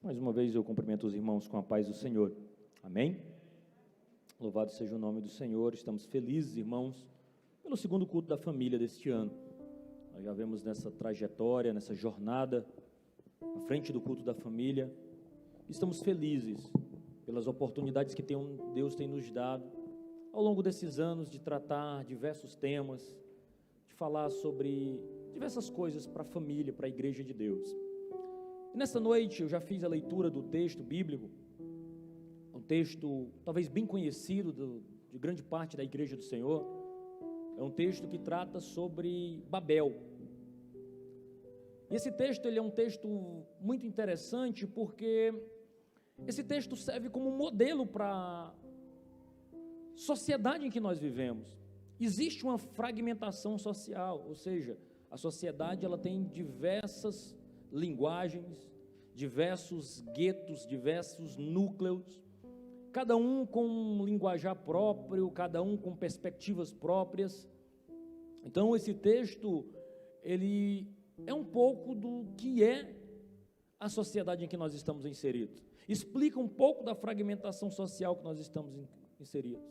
Mais uma vez eu cumprimento os irmãos com a paz do Senhor. Amém? Louvado seja o nome do Senhor. Estamos felizes, irmãos, pelo segundo culto da família deste ano. Nós já vemos nessa trajetória, nessa jornada, à frente do culto da família. Estamos felizes pelas oportunidades que Deus tem nos dado ao longo desses anos de tratar diversos temas, de falar sobre diversas coisas para a família, para a igreja de Deus. E nessa noite eu já fiz a leitura do texto bíblico, um texto talvez bem conhecido de grande parte da igreja do Senhor. É um texto que trata sobre Babel. E esse texto ele é um texto muito interessante porque esse texto serve como modelo para a sociedade em que nós vivemos. Existe uma fragmentação social, ou seja, a sociedade ela tem diversas linguagens, diversos guetos, diversos núcleos, cada um com um linguajar próprio, cada um com perspectivas próprias. Então esse texto, ele é um pouco do que é a sociedade em que nós estamos inseridos, explica um pouco da fragmentação social que nós estamos inseridos,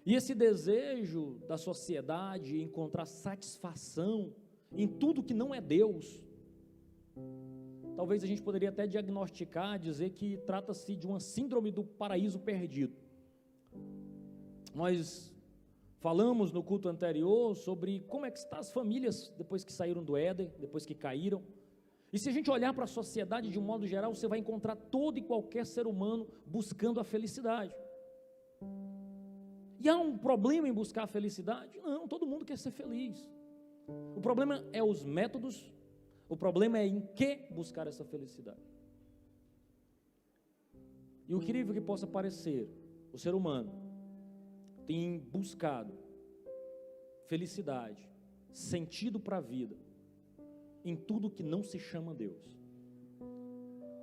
e esse desejo da sociedade encontrar satisfação em tudo que não é Deus. Talvez a gente poderia até diagnosticar, dizer que trata-se de uma síndrome do paraíso perdido. Nós falamos no culto anterior sobre como é que estão as famílias depois que saíram do Éden, depois que caíram. E se a gente olhar para a sociedade de um modo geral, você vai encontrar todo e qualquer ser humano buscando a felicidade. E há um problema em buscar a felicidade? Não, todo mundo quer ser feliz. O problema é os métodos. O problema é em que buscar essa felicidade. E o incrível que possa parecer, o ser humano tem buscado felicidade, sentido para a vida, em tudo que não se chama Deus.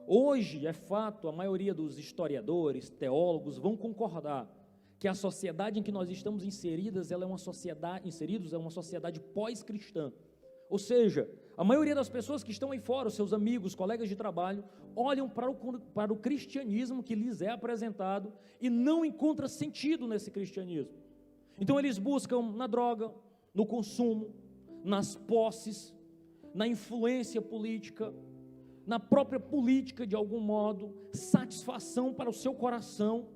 Hoje, é fato, a maioria dos historiadores, teólogos vão concordar que a sociedade em que nós estamos inseridos, ela é uma sociedade pós-cristã. Ou seja, a maioria das pessoas que estão aí fora, os seus amigos, colegas de trabalho, olham para o cristianismo que lhes é apresentado e não encontram sentido nesse cristianismo. Então eles buscam na droga, no consumo, nas posses, na influência política, na própria política de algum modo, satisfação para o seu coração,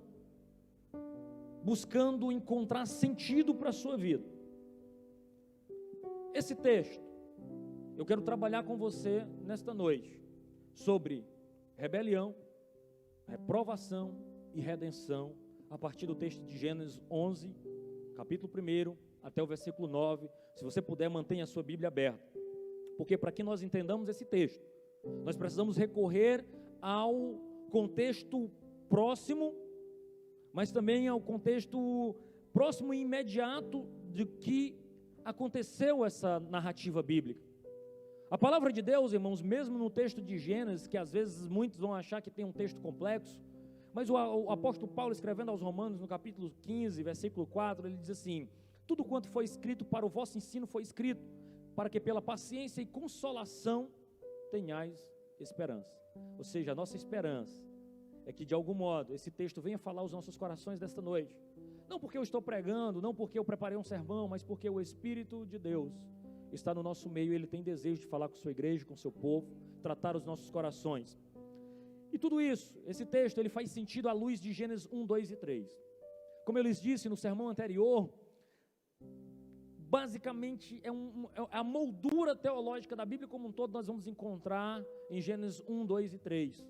buscando encontrar sentido para a sua vida. Esse texto, eu quero trabalhar com você nesta noite sobre rebelião, reprovação e redenção, a partir do texto de Gênesis 11, capítulo 1, até o versículo 9. Se você puder, mantenha a sua Bíblia aberta, porque para que nós entendamos esse texto, nós precisamos recorrer ao contexto próximo, mas também ao contexto próximo e imediato de que aconteceu essa narrativa bíblica. A palavra de Deus, irmãos, mesmo no texto de Gênesis, que às vezes muitos vão achar que tem um texto complexo, mas o apóstolo Paulo, escrevendo aos Romanos, no capítulo 15, versículo 4, ele diz assim: tudo quanto foi escrito para o vosso ensino foi escrito, para que pela paciência e consolação tenhais esperança. Ou seja, a nossa esperança é que de algum modo esse texto venha falar aos nossos corações desta noite, não porque eu estou pregando, não porque eu preparei um sermão, mas porque o Espírito de Deus está no nosso meio, ele tem desejo de falar com sua igreja, com seu povo, tratar os nossos corações. E tudo isso, esse texto, ele faz sentido à luz de Gênesis 1, 2 e 3. Como eu lhes disse no sermão anterior, basicamente é a moldura teológica da Bíblia como um todo, nós vamos encontrar em Gênesis 1, 2 e 3.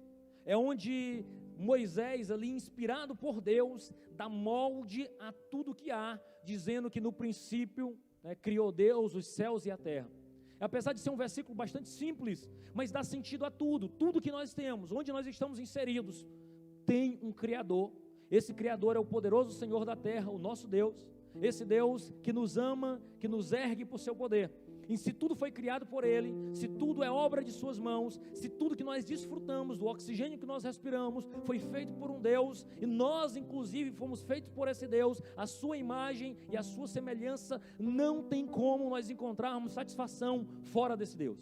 É onde Moisés, ali inspirado por Deus, dá molde a tudo que há, dizendo que no princípio criou Deus os céus e a terra. Apesar de ser um versículo bastante simples, mas dá sentido a tudo que nós temos, onde nós estamos inseridos, tem um Criador. Esse Criador é o poderoso Senhor da terra, o nosso Deus, esse Deus que nos ama, que nos ergue por seu poder. E se tudo foi criado por Ele, se tudo é obra de suas mãos, se tudo que nós desfrutamos, do oxigênio que nós respiramos, foi feito por um Deus, e nós inclusive fomos feitos por esse Deus, a sua imagem e a sua semelhança, não tem como nós encontrarmos satisfação fora desse Deus.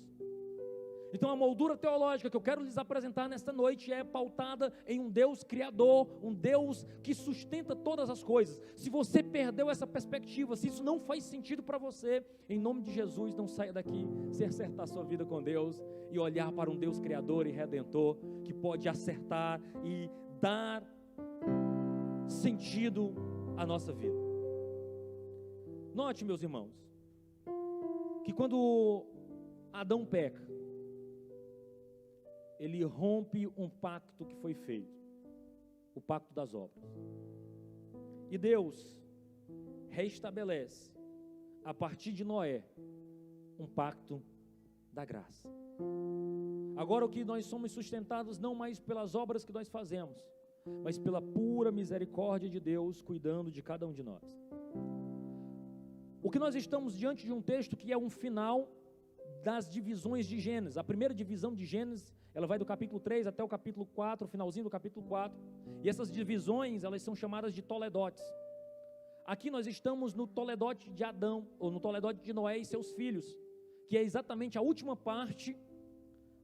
Então a moldura teológica que eu quero lhes apresentar nesta noite é pautada em um Deus criador, um Deus que sustenta todas as coisas. Se você perdeu essa perspectiva, se isso não faz sentido para você, em nome de Jesus, não saia daqui sem acertar sua vida com Deus e olhar para um Deus criador e redentor que pode acertar e dar sentido à nossa vida. Note, meus irmãos, que quando Adão peca, ele rompe um pacto que foi feito, o pacto das obras. E Deus reestabelece, a partir de Noé, um pacto da graça. Agora o que nós somos sustentados não mais pelas obras que nós fazemos, mas pela pura misericórdia de Deus cuidando de cada um de nós. O que nós estamos diante de um texto que é um final das divisões de Gênesis. A primeira divisão de Gênesis, ela vai do capítulo 3 até o capítulo 4, o finalzinho do capítulo 4, e essas divisões, elas são chamadas de toledotes. Aqui nós estamos no toledote de Adão, ou no toledote de Noé e seus filhos, que é exatamente a última parte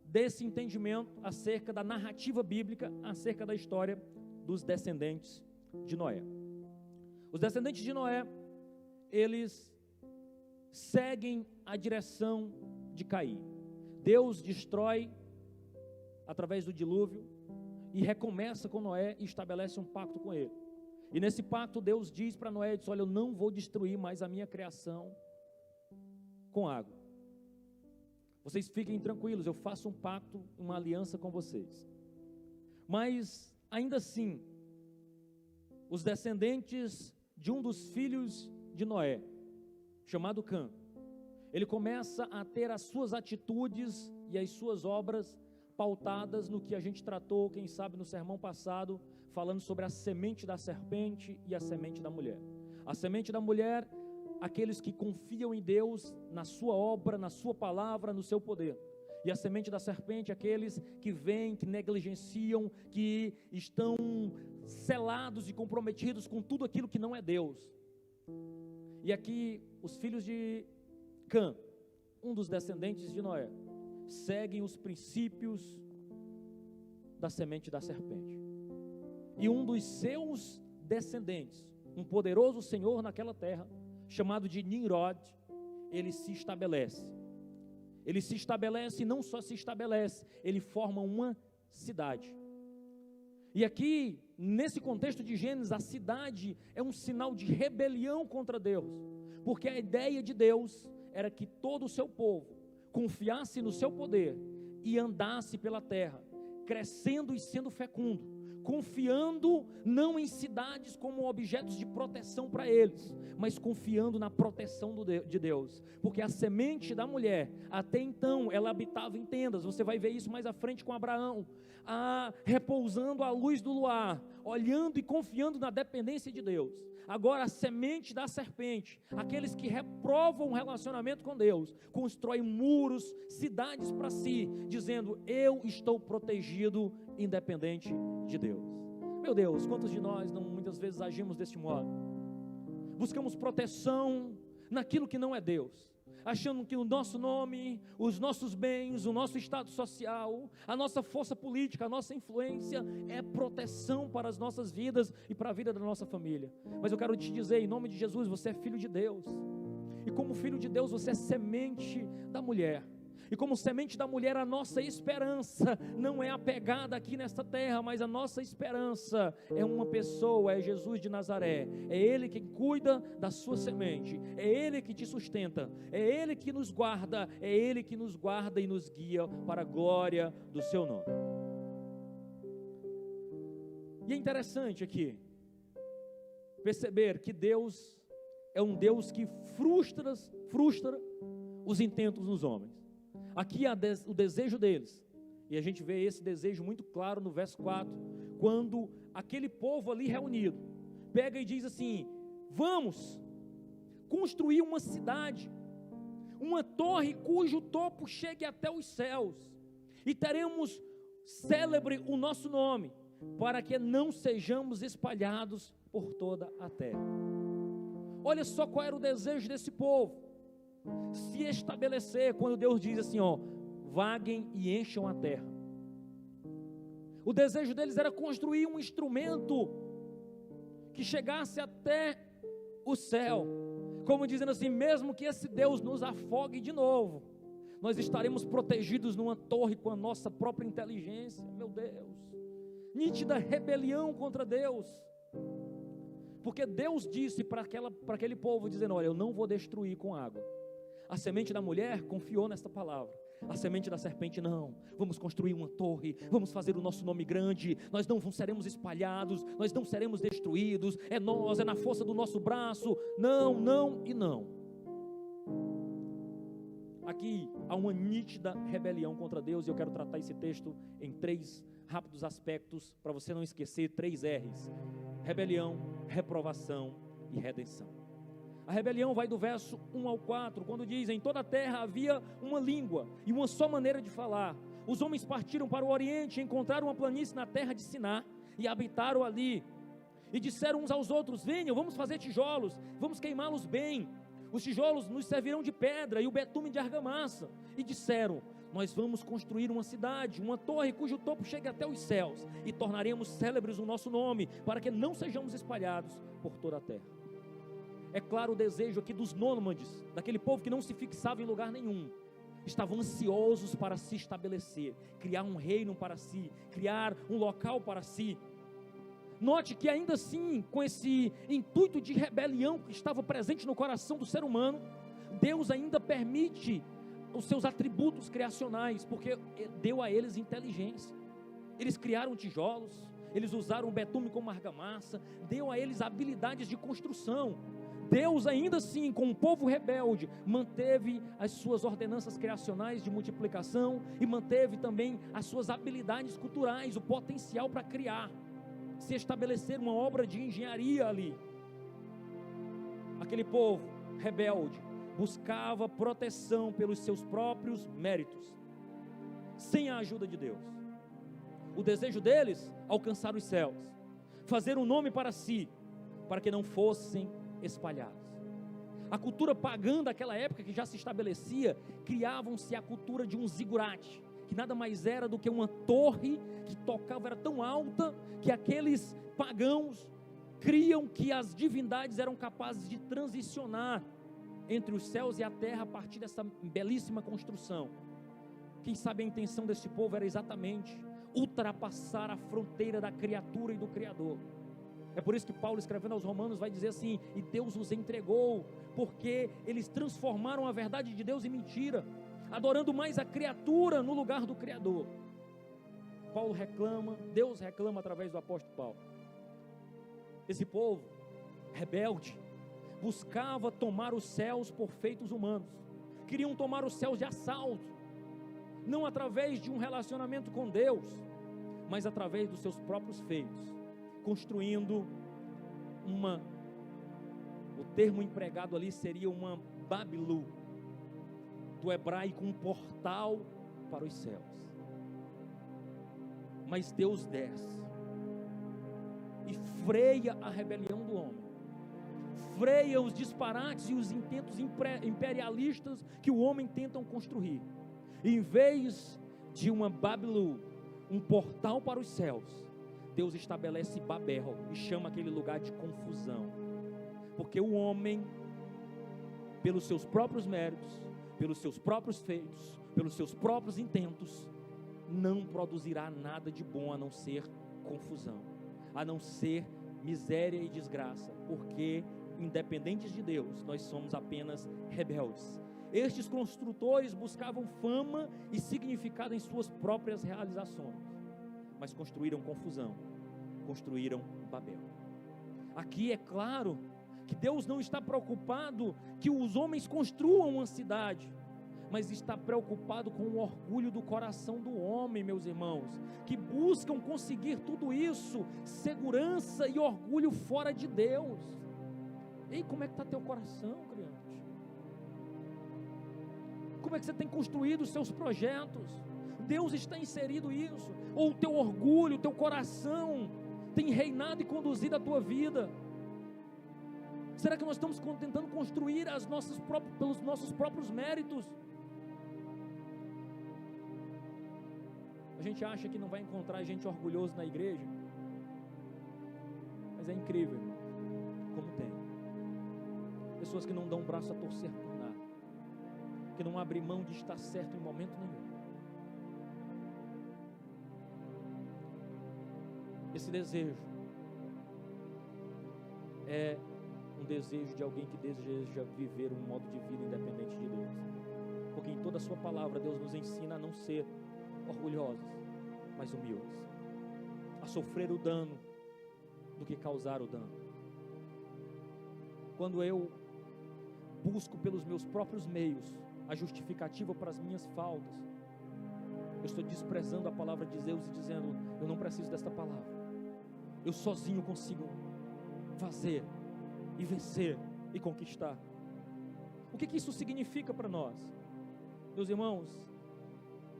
desse entendimento acerca da narrativa bíblica, acerca da história dos descendentes de Noé. Os descendentes de Noé, eles seguem a direção de Caim. Deus destrói através do dilúvio e recomeça com Noé e estabelece um pacto com ele. E nesse pacto Deus diz para Noé, diz, olha, eu não vou destruir mais a minha criação com água. Vocês fiquem tranquilos, eu faço um pacto, uma aliança com vocês. Mas ainda assim, os descendentes de um dos filhos de Noé, chamado Cã, ele começa a ter as suas atitudes e as suas obras pautadas no que a gente tratou, quem sabe no sermão passado, falando sobre a semente da serpente e a semente da mulher. A semente da mulher, aqueles que confiam em Deus, na sua obra, na sua palavra, no seu poder. E a semente da serpente, aqueles que vêm, que negligenciam, que estão selados e comprometidos com tudo aquilo que não é Deus. E aqui, os filhos de Cã, um dos descendentes de Noé, seguem os princípios da semente da serpente. E um dos seus descendentes, um poderoso senhor naquela terra, chamado de Nimrod, ele se estabelece. Ele se estabelece e não só se estabelece, ele forma uma cidade. E aqui, nesse contexto de Gênesis, a cidade é um sinal de rebelião contra Deus, porque a ideia de Deus era que todo o seu povo confiasse no seu poder e andasse pela terra, crescendo e sendo fecundo, confiando não em cidades como objetos de proteção para eles, mas confiando na proteção de Deus, porque a semente da mulher, até então, ela habitava em tendas. Você vai ver isso mais à frente com Abraão, repousando à luz do luar, olhando e confiando na dependência de Deus. Agora a semente da serpente, aqueles que reprovam o relacionamento com Deus, constroem muros, cidades para si, dizendo, eu estou protegido, independente de Deus. Meu Deus, quantos de nós não muitas vezes agimos deste modo? Buscamos proteção naquilo que não é Deus, achando que o nosso nome, os nossos bens, o nosso estado social, a nossa força política, a nossa influência é proteção para as nossas vidas e para a vida da nossa família. Mas eu quero te dizer, em nome de Jesus, você é filho de Deus, e como filho de Deus você é semente da mulher. E como semente da mulher, a nossa esperança não é apegada aqui nesta terra, mas a nossa esperança é uma pessoa, é Jesus de Nazaré. É Ele que cuida da sua semente, é Ele que te sustenta, é Ele que nos guarda, é Ele que nos guarda e nos guia para a glória do seu nome. E é interessante aqui perceber que Deus é um Deus que frustra os intentos dos homens. Aqui há o desejo deles, e a gente vê esse desejo muito claro no verso 4, quando aquele povo ali reunido, pega e diz assim, vamos construir uma cidade, uma torre cujo topo chegue até os céus, e teremos célebre o nosso nome, para que não sejamos espalhados por toda a terra. Olha só qual era o desejo desse povo, se estabelecer, quando Deus diz assim, vaguem e encham a terra. O desejo deles era construir um instrumento que chegasse até o céu, como dizendo assim: mesmo que esse Deus nos afogue de novo, nós estaremos protegidos numa torre com a nossa própria inteligência. Meu Deus, nítida rebelião contra Deus, porque Deus disse para aquele povo, dizendo: olha, eu não vou destruir com água. A semente da mulher confiou nesta palavra, a semente da serpente: não, vamos construir uma torre, vamos fazer o nosso nome grande, nós não seremos espalhados, nós não seremos destruídos, é nós, é na força do nosso braço. Não, não e não. Aqui há uma nítida rebelião contra Deus, e eu quero tratar esse texto em 3 rápidos aspectos, para você não esquecer 3 R's: rebelião, reprovação e redenção. A rebelião vai do verso 1 ao 4, quando diz: em toda a terra havia uma língua e uma só maneira de falar. Os homens partiram para o oriente, encontraram uma planície na terra de Siná e habitaram ali. E disseram uns aos outros: venham, vamos fazer tijolos, vamos queimá-los bem. Os tijolos nos servirão de pedra e o betume de argamassa. E disseram: nós vamos construir uma cidade, uma torre cujo topo chegue até os céus, e tornaremos célebres o nosso nome, para que não sejamos espalhados por toda a terra. É claro o desejo aqui dos nômades, daquele povo que não se fixava em lugar nenhum. Estavam ansiosos para se estabelecer, criar um reino para si, criar um local para si. Note que ainda assim, com esse intuito de rebelião que estava presente no coração do ser humano, Deus ainda permite os seus atributos criacionais, porque deu a eles inteligência. Eles criaram tijolos, eles usaram o betume como argamassa, deu a eles habilidades de construção. Deus ainda assim, com um povo rebelde, manteve as suas ordenanças criacionais de multiplicação e manteve também as suas habilidades culturais, o potencial para criar, se estabelecer uma obra de engenharia ali. Aquele povo rebelde buscava proteção pelos seus próprios méritos, sem a ajuda de Deus. O desejo deles: alcançar os céus, fazer um nome para si, para que não fossem espalhados. A cultura pagã daquela época que já se estabelecia, criavam-se a cultura de um zigurate, que nada mais era do que uma torre que tocava, era tão alta que aqueles pagãos criam que as divindades eram capazes de transicionar entre os céus e a terra a partir dessa belíssima construção. Quem sabe a intenção desse povo era exatamente ultrapassar a fronteira da criatura e do Criador. É por isso que Paulo, escrevendo aos Romanos, vai dizer assim: e Deus os entregou, porque eles transformaram a verdade de Deus em mentira, adorando mais a criatura no lugar do Criador. Paulo reclama, Deus reclama através do apóstolo Paulo. Esse povo rebelde buscava tomar os céus por feitos humanos, queriam tomar os céus de assalto, não através de um relacionamento com Deus, mas através dos seus próprios feitos, construindo o termo empregado ali seria uma Babilu, do hebraico um portal para os céus. Mas Deus desce e freia a rebelião do homem, freia os disparates e os intentos imperialistas que o homem tenta construir. E em vez de uma Babilu, um portal para os céus, Deus estabelece Babel e chama aquele lugar de confusão, porque o homem, pelos seus próprios méritos, pelos seus próprios feitos, pelos seus próprios intentos, não produzirá nada de bom a não ser confusão, a não ser miséria e desgraça, porque independentes de Deus, nós somos apenas rebeldes. Estes construtores buscavam fama e significado em suas próprias realizações, mas construíram confusão, construíram Babel. Aqui é claro que Deus não está preocupado que os homens construam uma cidade, mas está preocupado com o orgulho do coração do homem, meus irmãos, que buscam conseguir tudo isso, segurança e orgulho fora de Deus. Ei, como é que está teu coração, criança? Como é que você tem construído os seus projetos? Deus está inserido isso? Ou o teu orgulho, o teu coração tem reinado e conduzido a tua vida? Será que nós estamos tentando construir pelos nossos próprios méritos? A gente acha que não vai encontrar gente orgulhosa na igreja, mas é incrível como tem. Pessoas que não dão o braço a torcer por nada, que não abrem mão de estar certo em momento nenhum. Esse desejo é um desejo de alguém que deseja viver um modo de vida independente de Deus, porque em toda a sua palavra Deus nos ensina a não ser orgulhosos, mas humildes, a sofrer o dano do que causar o dano. Quando eu busco pelos meus próprios meios a justificativa para as minhas faltas, eu estou desprezando a palavra de Deus e dizendo: eu não preciso desta palavra, eu sozinho consigo fazer e vencer e conquistar. O que isso significa para nós? Meus irmãos,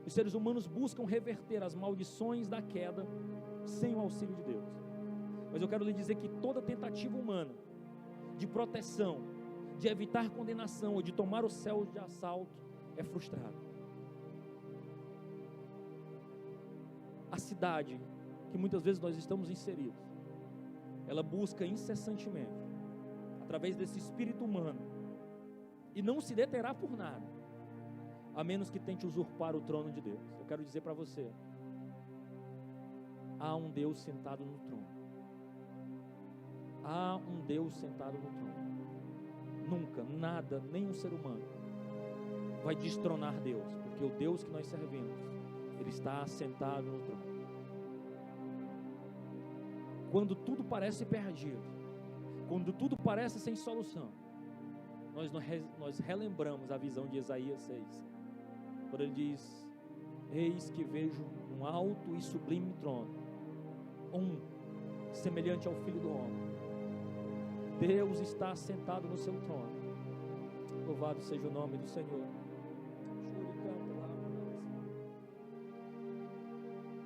os seres humanos buscam reverter as maldições da queda sem o auxílio de Deus, mas eu quero lhe dizer que toda tentativa humana de proteção, de evitar condenação ou de tomar o céu de assalto é frustrada. A cidade que muitas vezes nós estamos inseridos, ela busca incessantemente, através desse espírito humano, e não se deterá por nada, a menos que tente usurpar o trono de Deus. Eu quero dizer para você: há um Deus sentado no trono. Há um Deus sentado no trono. Nunca, nada, nenhum ser humano vai destronar Deus, porque o Deus que nós servimos, Ele está assentado no trono. Quando tudo parece perdido, quando tudo parece sem solução, nós relembramos a visão de Isaías 6, quando ele diz: eis que vejo um alto e sublime trono, semelhante ao Filho do Homem. Deus está sentado no seu trono. Louvado seja o nome do Senhor.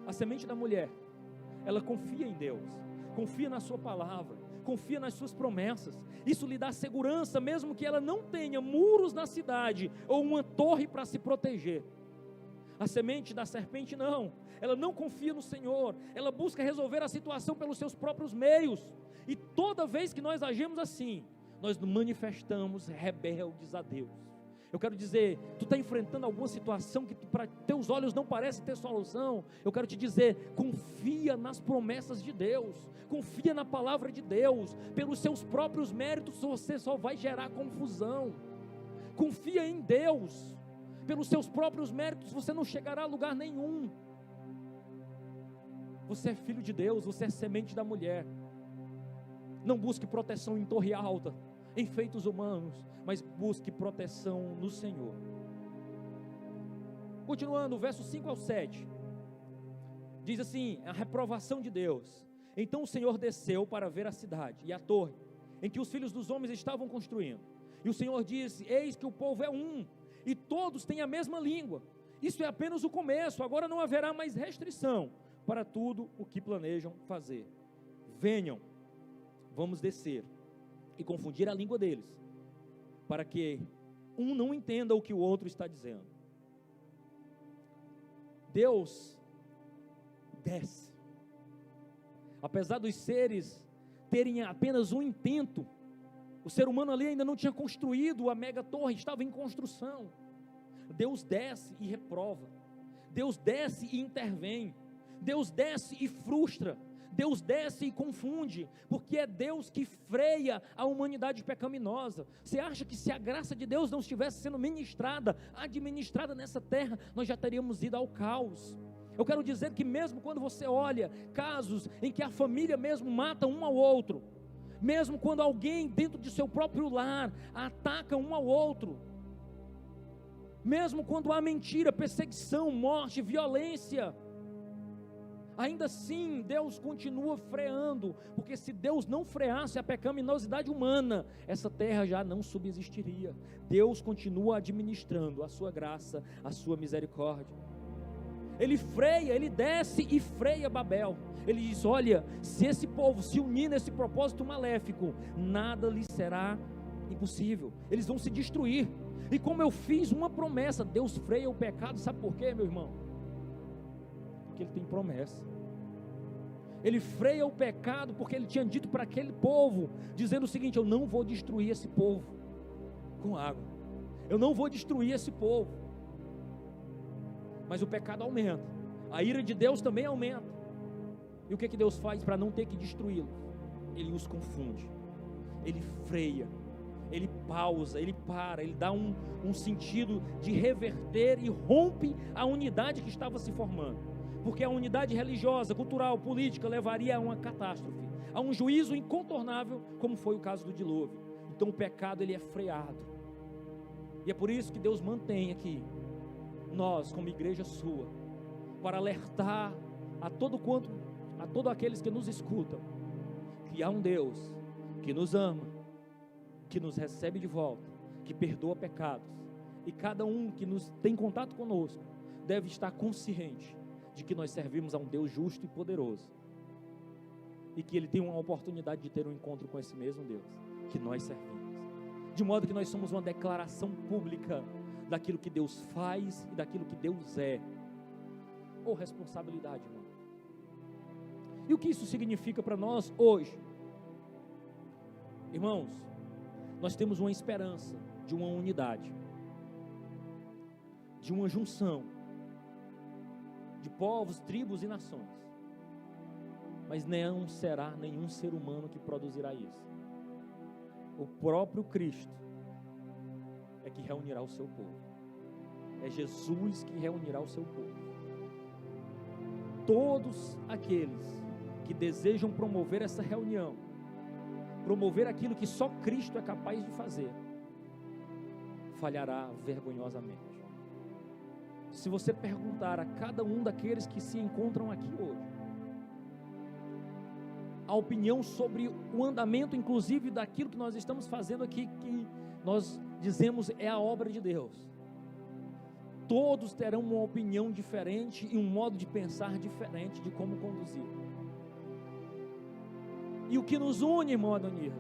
A semente da mulher, ela confia em Deus, confia na sua palavra, confia nas suas promessas. Isso lhe dá segurança, mesmo que ela não tenha muros na cidade ou uma torre para se proteger. A semente da serpente não, ela não confia no Senhor, ela busca resolver a situação pelos seus próprios meios, e toda vez que nós agimos assim, nós nos manifestamos rebeldes a Deus. Eu quero dizer, tu está enfrentando alguma situação que para teus olhos não parece ter solução, eu quero te dizer, confia nas promessas de Deus, confia na palavra de Deus. Pelos seus próprios méritos você só vai gerar confusão. Confia em Deus, pelos seus próprios méritos você não chegará a lugar nenhum. Você é filho de Deus, você é semente da mulher. Não busque proteção em torre alta, em feitos humanos, mas busque proteção no Senhor. Continuando, versos 5 ao 7, diz assim, a reprovação de Deus. Então o Senhor desceu para ver a cidade e a torre, em que os filhos dos homens estavam construindo. E o Senhor disse: eis que o povo é um, e todos têm a mesma língua. Isso é apenas o começo, agora não haverá mais restrição para tudo o que planejam fazer. Venham, vamos descer e confundir a língua deles, para que um não entenda o que o outro está dizendo. Deus desce. Apesar dos seres terem apenas um intento, o ser humano ali ainda não tinha construído a mega torre, estava em construção. Deus desce e reprova, Deus desce e intervém, Deus desce e frustra, Deus desce e confunde, porque é Deus que freia a humanidade pecaminosa. Você acha que se a graça de Deus não estivesse sendo ministrada, administrada nessa terra, nós já teríamos ido ao caos? Eu quero dizer que mesmo quando você olha casos em que a família mesmo mata um ao outro, mesmo quando alguém dentro de seu próprio lar ataca um ao outro, mesmo quando há mentira, perseguição, morte, violência, ainda assim Deus continua freando, porque se Deus não freasse a pecaminosidade humana, essa terra já não subsistiria. Deus continua administrando a sua graça, a sua misericórdia. Ele freia, ele desce e freia Babel. Ele diz: olha, se esse povo se unir nesse propósito maléfico, nada lhe será impossível, eles vão se destruir. E como eu fiz uma promessa, Deus freia o pecado, sabe por quê, meu irmão? porque ele tem promessa. Ele freia o pecado porque ele tinha dito para aquele povo, dizendo o seguinte: eu não vou destruir esse povo com água, eu não vou destruir esse povo. Mas o pecado aumenta, a ira de Deus também aumenta. E o que Deus faz para não ter que destruí-los? Ele os confunde, ele freia, ele pausa, ele para, ele dá um sentido de reverter e rompe a unidade que estava se formando. Porque a unidade religiosa, cultural, política levaria a uma catástrofe, a um juízo incontornável, como foi o caso do dilúvio. Então o pecado ele é freado. E é por isso que Deus mantém aqui nós como igreja sua, para alertar a todos aqueles que nos escutam, que há um Deus que nos ama, que nos recebe de volta, que perdoa pecados, e cada um que nos tem contato conosco deve estar consciente de que nós servimos a um Deus justo e poderoso, e que Ele tem uma oportunidade de ter um encontro com esse mesmo Deus que nós servimos, de modo que nós somos uma declaração pública daquilo que Deus faz e daquilo que Deus é. Ou responsabilidade, irmão. E o que isso significa para nós hoje? Irmãos, nós temos uma esperança de uma unidade, de uma junção de povos, tribos e nações, mas não será nenhum ser humano que produzirá isso. O próprio Cristo é que reunirá o seu povo. É Jesus que reunirá o seu povo. Todos aqueles que desejam promover essa reunião, promover aquilo que só Cristo é capaz de fazer, falhará vergonhosamente. Se você perguntar a cada um daqueles que se encontram aqui hoje, a opinião sobre o andamento, inclusive daquilo que nós estamos fazendo aqui, que nós dizemos é a obra de Deus, todos terão uma opinião diferente e um modo de pensar diferente de como conduzir. E o que nos une, irmão Adonias?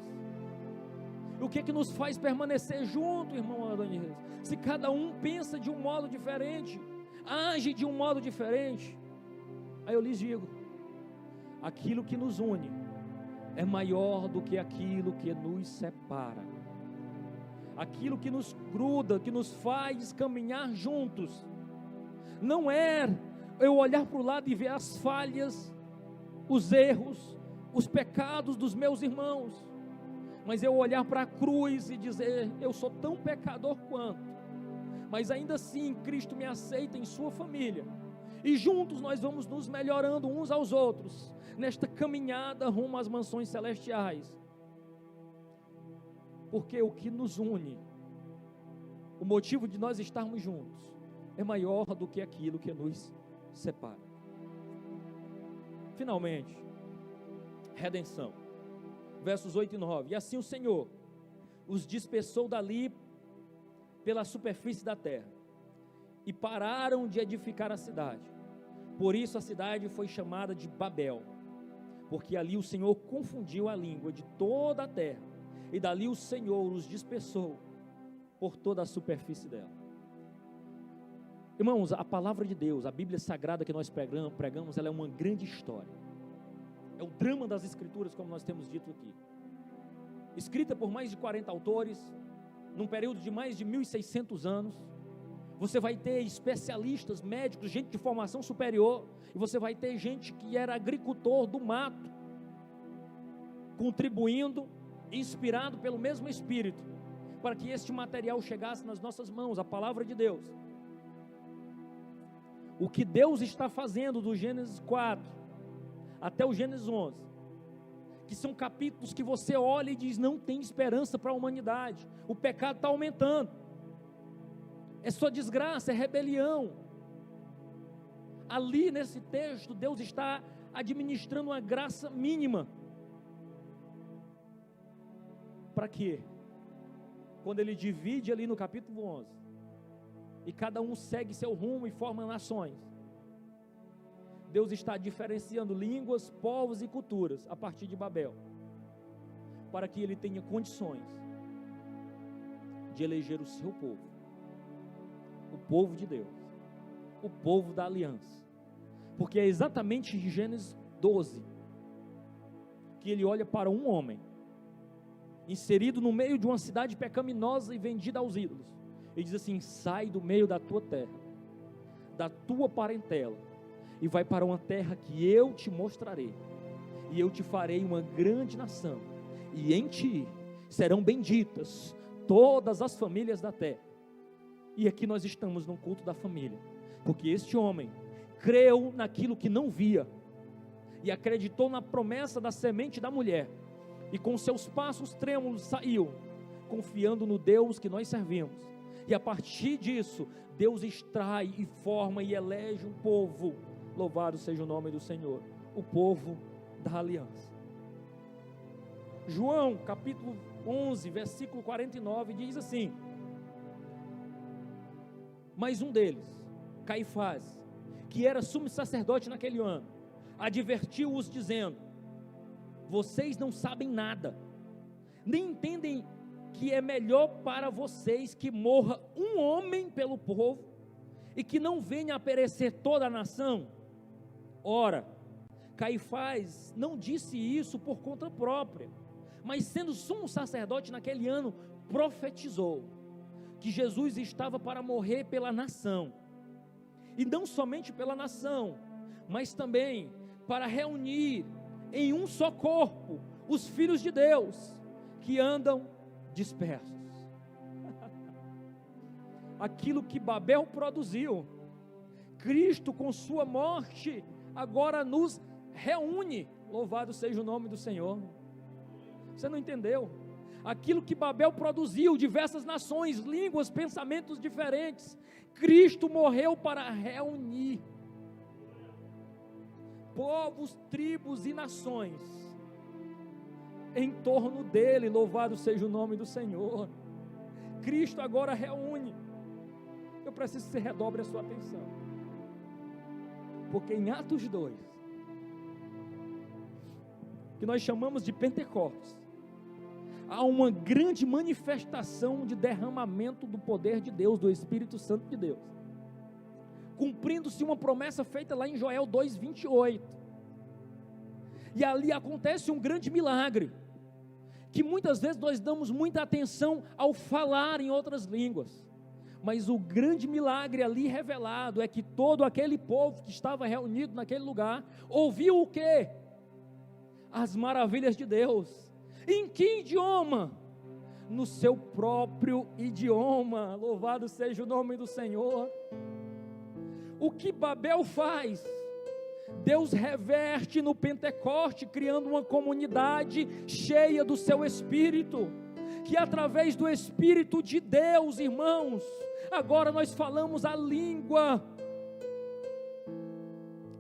O que nos faz permanecer junto, irmão Adonias? Se cada um pensa de um modo diferente, age de um modo diferente, aí eu lhes digo, aquilo que nos une é maior do que aquilo que nos separa. Aquilo que nos gruda, que nos faz caminhar juntos, não é eu olhar para o lado e ver as falhas, os erros, os pecados dos meus irmãos, mas eu olhar para a cruz e dizer, eu sou tão pecador quanto, mas ainda assim Cristo me aceita em sua família, e juntos nós vamos nos melhorando uns aos outros, nesta caminhada rumo às mansões celestiais, porque o que nos une, o motivo de nós estarmos juntos, é maior do que aquilo que nos separa. Finalmente, redenção, versos 8 e 9, e assim o Senhor os dispersou dali pela superfície da terra, e pararam de edificar a cidade, por isso a cidade foi chamada de Babel, porque ali o Senhor confundiu a língua de toda a terra, e dali o Senhor os dispersou por toda a superfície dela. Irmãos, a palavra de Deus, a Bíblia Sagrada que nós pregamos, ela é uma grande história, é o drama das Escrituras, como nós temos dito aqui, escrita por mais de 40 autores, num período de mais de 1600 anos, você vai ter especialistas, médicos, gente de formação superior, e você vai ter gente que era agricultor do mato, contribuindo, inspirado pelo mesmo Espírito, para que este material chegasse nas nossas mãos, a palavra de Deus. O que Deus está fazendo do Gênesis 4 até o Gênesis 11, que são capítulos que você olha e diz, não tem esperança para a humanidade, o pecado está aumentando, é só desgraça, é rebelião. Ali nesse texto, Deus está administrando uma graça mínima, para quê? Quando Ele divide ali no capítulo 11, e cada um segue seu rumo e forma nações, Deus está diferenciando línguas, povos e culturas a partir de Babel, para que Ele tenha condições de eleger o seu povo, o povo de Deus, o povo da aliança, Porque é exatamente em Gênesis 12 que ele olha para um homem inserido no meio de uma cidade pecaminosa e vendida aos ídolos, e diz assim: sai do meio da tua terra, da tua parentela, e vai para uma terra que eu te mostrarei, e eu te farei uma grande nação, e em ti serão benditas todas as famílias da terra. E aqui nós estamos no culto da família, porque este homem creu naquilo que não via, e acreditou na promessa da semente da mulher, e com seus passos trêmulos saiu, confiando no Deus que nós servimos. E a partir disso, Deus extrai e forma e elege um povo. Louvado seja o nome do Senhor, o povo da aliança. João capítulo 11, versículo 49 diz assim: mas um deles, Caifás, que era sumo sacerdote naquele ano, advertiu-os dizendo: vocês não sabem nada, nem entendem que é melhor para vocês que morra um homem pelo povo, e que não venha a perecer toda a nação. Ora, Caifás não disse isso por conta própria, mas sendo sumo sacerdote naquele ano, profetizou que Jesus estava para morrer pela nação, e não somente pela nação, mas também para reunir em um só corpo os filhos de Deus que andam dispersos. Aquilo que Babel produziu, Cristo com sua morte agora nos reúne. Louvado seja o nome do Senhor. Você não entendeu? Aquilo que Babel produziu, diversas nações, línguas, pensamentos diferentes, Cristo morreu para reunir povos, tribos e nações em torno dele. Louvado seja o nome do Senhor. Cristo agora reúne. Eu preciso que você redobre a sua atenção, porque em Atos 2, que nós chamamos de Pentecostes, há uma grande manifestação de derramamento do poder de Deus, do Espírito Santo de Deus, cumprindo-se uma promessa feita lá em Joel 2:28, e ali acontece um grande milagre, que muitas vezes nós damos muita atenção ao falar em outras línguas, mas o grande milagre ali revelado é que todo aquele povo que estava reunido naquele lugar, ouviu o quê? As maravilhas de Deus. Em que idioma? No seu próprio idioma. Louvado seja o nome do Senhor. O que Babel faz, Deus reverte no Pentecoste, criando uma comunidade cheia do seu Espírito, que através do Espírito de Deus, irmãos, agora nós falamos a língua.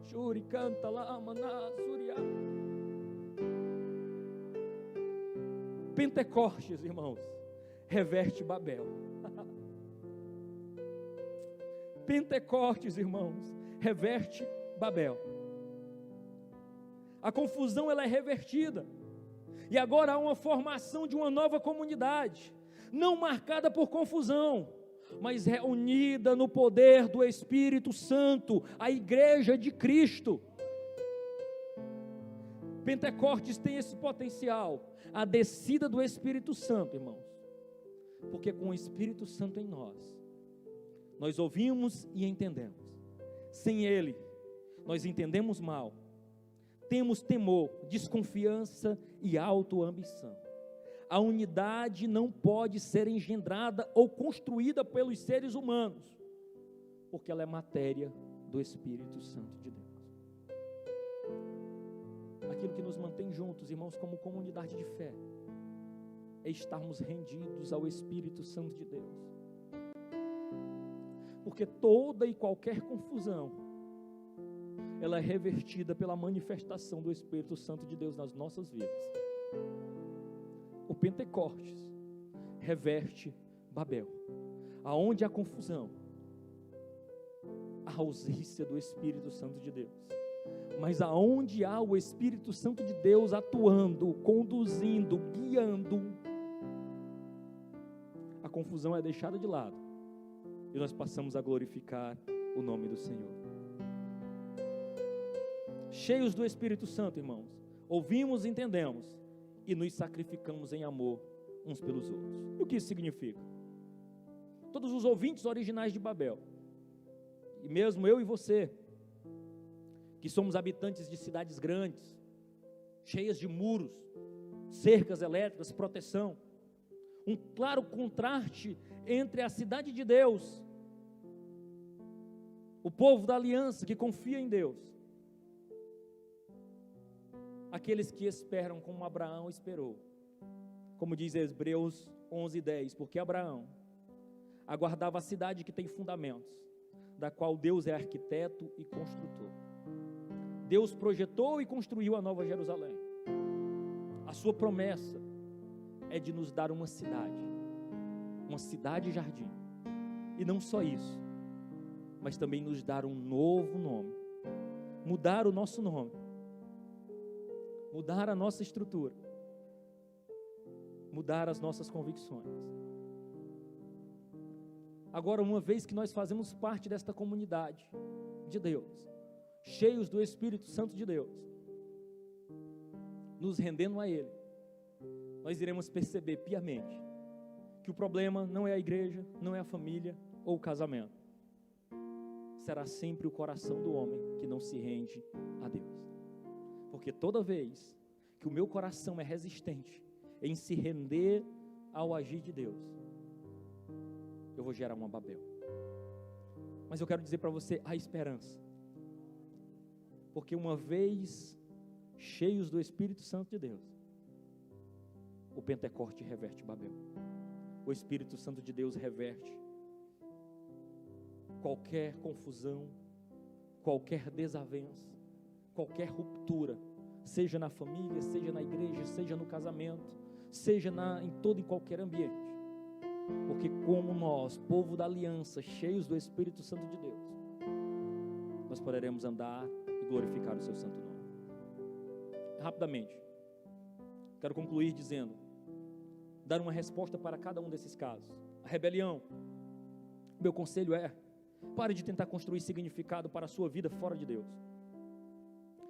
Shuri canta lá, maná, suriá. Pentecostes, irmãos, reverte Babel. Pentecostes, irmãos, reverte Babel. A confusão ela é revertida, e agora há uma formação de uma nova comunidade, não marcada por confusão, mas reunida no poder do Espírito Santo, a igreja de Cristo. Pentecostes tem esse potencial, a descida do Espírito Santo, irmãos, porque com o Espírito Santo em nós ouvimos e entendemos. Sem Ele, nós entendemos mal, temos temor, desconfiança e autoambição. A unidade não pode ser engendrada ou construída pelos seres humanos, porque ela é matéria do Espírito Santo de Deus. Aquilo que nos mantém juntos, irmãos, como comunidade de fé, é estarmos rendidos ao Espírito Santo de Deus. Porque toda e qualquer confusão, ela é revertida pela manifestação do Espírito Santo de Deus nas nossas vidas. O Pentecostes reverte Babel. Aonde há confusão, a ausência do Espírito Santo de Deus. Mas aonde há o Espírito Santo de Deus atuando, conduzindo, guiando, a confusão é deixada de lado, e nós passamos a glorificar o nome do Senhor. cheios do Espírito Santo, irmãos, ouvimos, entendemos e nos sacrificamos em amor uns pelos outros. E o que isso significa? Todos os ouvintes originais de Babel, e mesmo eu e você, que somos habitantes de cidades grandes, cheias de muros, cercas elétricas, proteção, um claro contraste entre a cidade de Deus, o povo da aliança que confia em Deus, aqueles que esperam como Abraão esperou, como diz Hebreus 11:10, porque Abraão aguardava a cidade que tem fundamentos, da qual Deus é arquiteto e construtor. Deus projetou e construiu a Nova Jerusalém. A sua promessa é de nos dar uma cidade-jardim. E não só isso, mas também nos dar um novo nome, mudar o nosso nome, mudar a nossa estrutura, mudar as nossas convicções. Agora, uma vez que nós fazemos parte desta comunidade de Deus, cheios do Espírito Santo de Deus, nos rendendo a Ele, nós iremos perceber piamente que o problema não é a igreja, não é a família ou o casamento. Será sempre o coração do homem que não se rende a Deus. Porque toda vez que o meu coração é resistente em se render ao agir de Deus, eu vou gerar uma Babel. Mas eu quero dizer para você, há esperança. Porque uma vez cheios do Espírito Santo de Deus, o Pentecoste reverte Babel. O Espírito Santo de Deus reverte qualquer confusão, qualquer desavença, qualquer ruptura, seja na família, seja na igreja, seja no casamento, seja em todo e qualquer ambiente. Porque como nós, povo da aliança, cheios do Espírito Santo de Deus, nós poderemos andar e glorificar o seu santo nome. Rapidamente, quero concluir dizendo, dar uma resposta para cada um desses casos. A rebelião, meu conselho é, pare de tentar construir significado para a sua vida fora de Deus.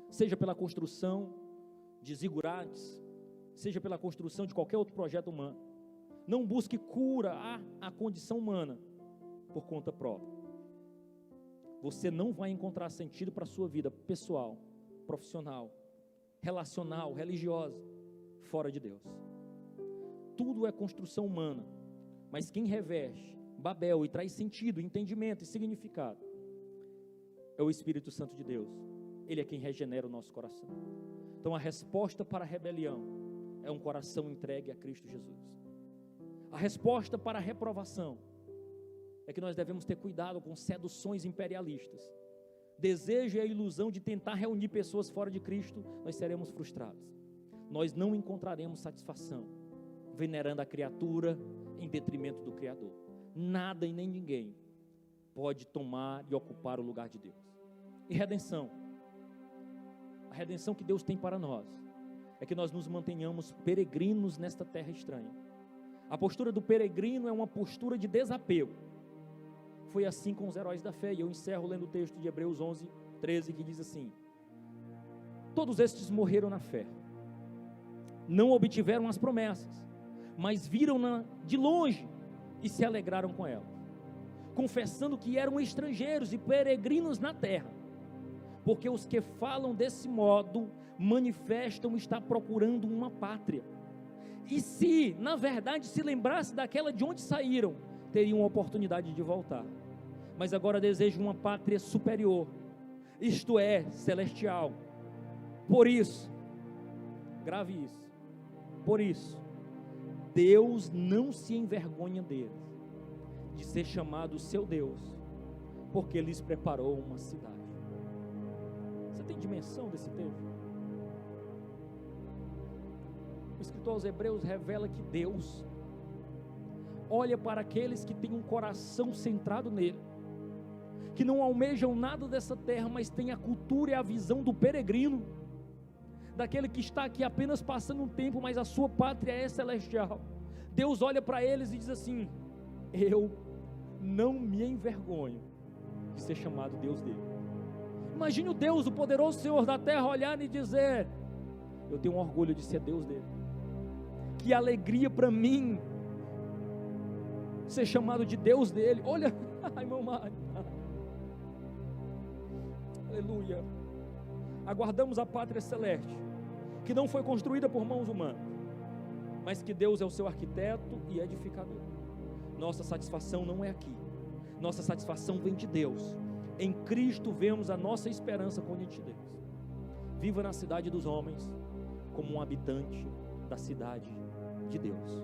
Seja pela construção de zigurates, seja pela construção de qualquer outro projeto humano. Não busque cura à condição humana por conta própria. Você não vai encontrar sentido para a sua vida pessoal, profissional, relacional, religiosa, fora de Deus. Tudo é construção humana, mas quem reveste Babel e traz sentido, entendimento e significado é o Espírito Santo de Deus. Ele é quem regenera o nosso coração. Então a resposta para a rebelião é um coração entregue a Cristo Jesus. A resposta para a reprovação é que nós devemos ter cuidado com seduções imperialistas. Desejo e a ilusão de tentar reunir pessoas fora de Cristo, nós seremos frustrados. Nós não encontraremos satisfação venerando a criatura em detrimento do Criador. Nada e nem ninguém pode tomar e ocupar o lugar de Deus. E redenção, a redenção que Deus tem para nós é que nós nos mantenhamos peregrinos nesta terra estranha. A postura do peregrino é uma postura de desapego. Foi assim com os heróis da fé, e eu encerro lendo o texto de Hebreus 11:13, que diz assim: todos estes morreram na fé, não obtiveram as promessas, mas viram-na de longe e se alegraram com ela, confessando que eram estrangeiros e peregrinos na terra, porque os que falam desse modo manifestam estar procurando uma pátria, e se na verdade se lembrasse daquela de onde saíram, teriam a oportunidade de voltar, mas agora desejam uma pátria superior, isto é, celestial. Por isso, grave isso, por isso Deus não se envergonha deles, de ser chamado seu Deus, porque lhes preparou uma cidade. Você tem dimensão desse texto? O escritor aos Hebreus revela que Deus olha para aqueles que têm um coração centrado nele, que não almejam nada dessa terra, mas têm a cultura e a visão do peregrino, daquele que está aqui apenas passando um tempo, mas a sua pátria é celestial. Deus olha para eles e diz assim: eu não me envergonho de ser chamado Deus dele. Imagine o Deus, o poderoso Senhor da terra, olhar e dizer: eu tenho um orgulho de ser Deus dele. Que alegria para mim ser chamado de Deus dele. Olha, ai, meu Mário, aleluia. Aguardamos a pátria celeste, que não foi construída por mãos humanas, mas que Deus é o seu arquiteto e edificador. Nossa satisfação não é aqui, nossa satisfação vem de Deus. Em Cristo vemos a nossa esperança com nitidez. Viva na cidade dos homens como um habitante da cidade de Deus.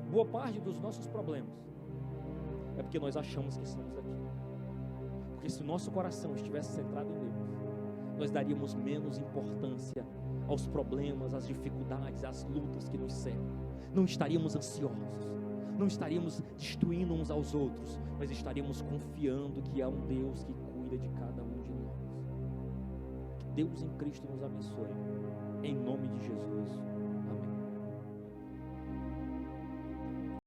Boa parte dos nossos problemas é porque nós achamos que estamos aqui. Porque se o nosso coração estivesse centrado em Deus, nós daríamos menos importância aos problemas, às dificuldades, às lutas que nos cercam. Não estaríamos ansiosos, não estaríamos destruindo uns aos outros, mas estaríamos confiando que há um Deus que cuida de cada um de nós. Que Deus em Cristo nos abençoe, em nome de Jesus.